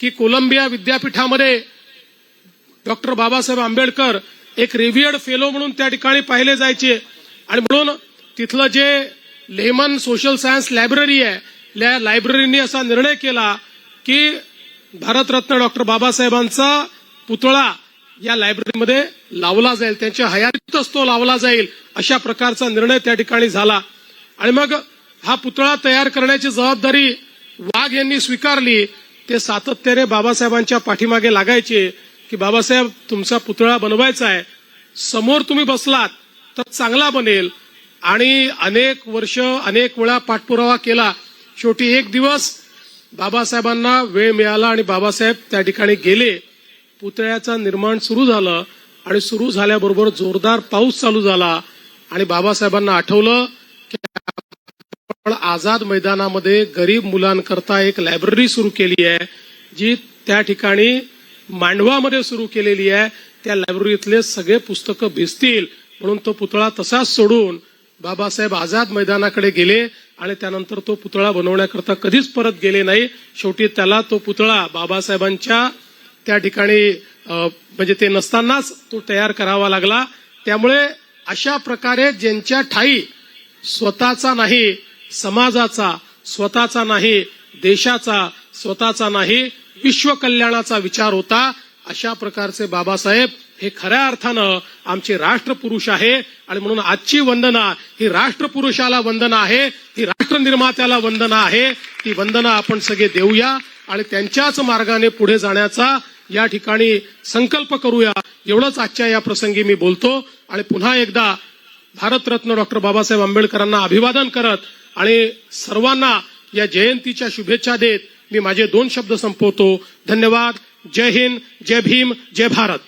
की कोलंबिया विद्यापीठामध्ये डॉक्टर बाबासाहेब आंबेडकर एक रिव्हियर्ड फेलो म्हणून त्या ठिकाणी पाहिले जायचे आणि म्हणून तिथलं जे लेमन सोशल सायन्स लायब्ररी आहे, त्या लायब्ररीने असा निर्णय केला की भारतरत्न डॉक्टर बाबासाहेबांचा पुतळा या लायब्ररीमध्ये लावला जाईल, त्यांच्या हयातीतच तो लावला जाईल, अशा प्रकारचा निर्णय त्या ठिकाणी झाला. आणि मग हा पुतळा तयार करण्याची जबाबदारी वाघ यांनी स्वीकारली. ते सातत्याने बाबासाहेबांच्या पाठीमागे लागायचे की बाबासाहेब तुमचा पुतळा बनवायचा आहे, समोर तुम्ही बसलात तर चांगला बनेल. आणि अनेक वर्ष अनेक वेळा पाठपुरावा केला. शेवटी एक दिवस बाबासाहेबांना वेळ मिळाला आणि बाबासाहेब त्या ठिकाणी गेले. पुतळ्याचं निर्माण सुरू झालं आणि सुरू झाल्याबरोबर जोरदार पाऊस चालू झाला आणि बाबासाहेबांना आठवलं की आपण आझाद मैदानामध्ये गरीब मुलांकरता एक लायब्ररी सुरू केली आहे, जी त्या ठिकाणी मांडवामध्ये सुरू केलेली आहे. त्या लायब्ररीतले सगळे पुस्तकं भिजतील म्हणून तो पुतळा तसाच सोडून बाबासाहेब आझाद मैदानाकडे गेले आणि त्यानंतर तो पुतळा बनवण्याकरता कधीच परत गेले नाही. शेवटी त्याला तो पुतळा बाबासाहेबांच्या त्या ठिकाणी म्हणजे ते नसतानाच तो तयार करावा लागला. त्यामुळे अशा प्रकारे ज्यांच्या ठाई स्वतःचा नाही समाजाचा, स्वतःचा नाही देशाचा, स्वतःचा नाही विश्व कल्याणाचा विचार होता, अशा प्रकारचे बाबासाहेब हे खऱ्या अर्थानं आमचे राष्ट्रपुरुष आहे. आणि म्हणून आजची वंदना ही राष्ट्रपुरुषाला वंदना आहे, ही राष्ट्रनिर्मात्याला वंदना आहे. ती वंदना आपण सगळे देऊया आणि त्यांच्याच मार्गाने पुढे जाण्याचा या ठिकाणी संकल्प करूया. एवढंच आजच्या या प्रसंगी मी बोलतो आणि पुन्हा एकदा भारतरत्न डॉक्टर बाबासाहेब आंबेडकरांना अभिवादन करत आणि सर्वांना या जयंतीच्या शुभेच्छा देत मी माझे 2 शब्द संपवतो. धन्यवाद. जय हिंद, जय भीम, जय भारत.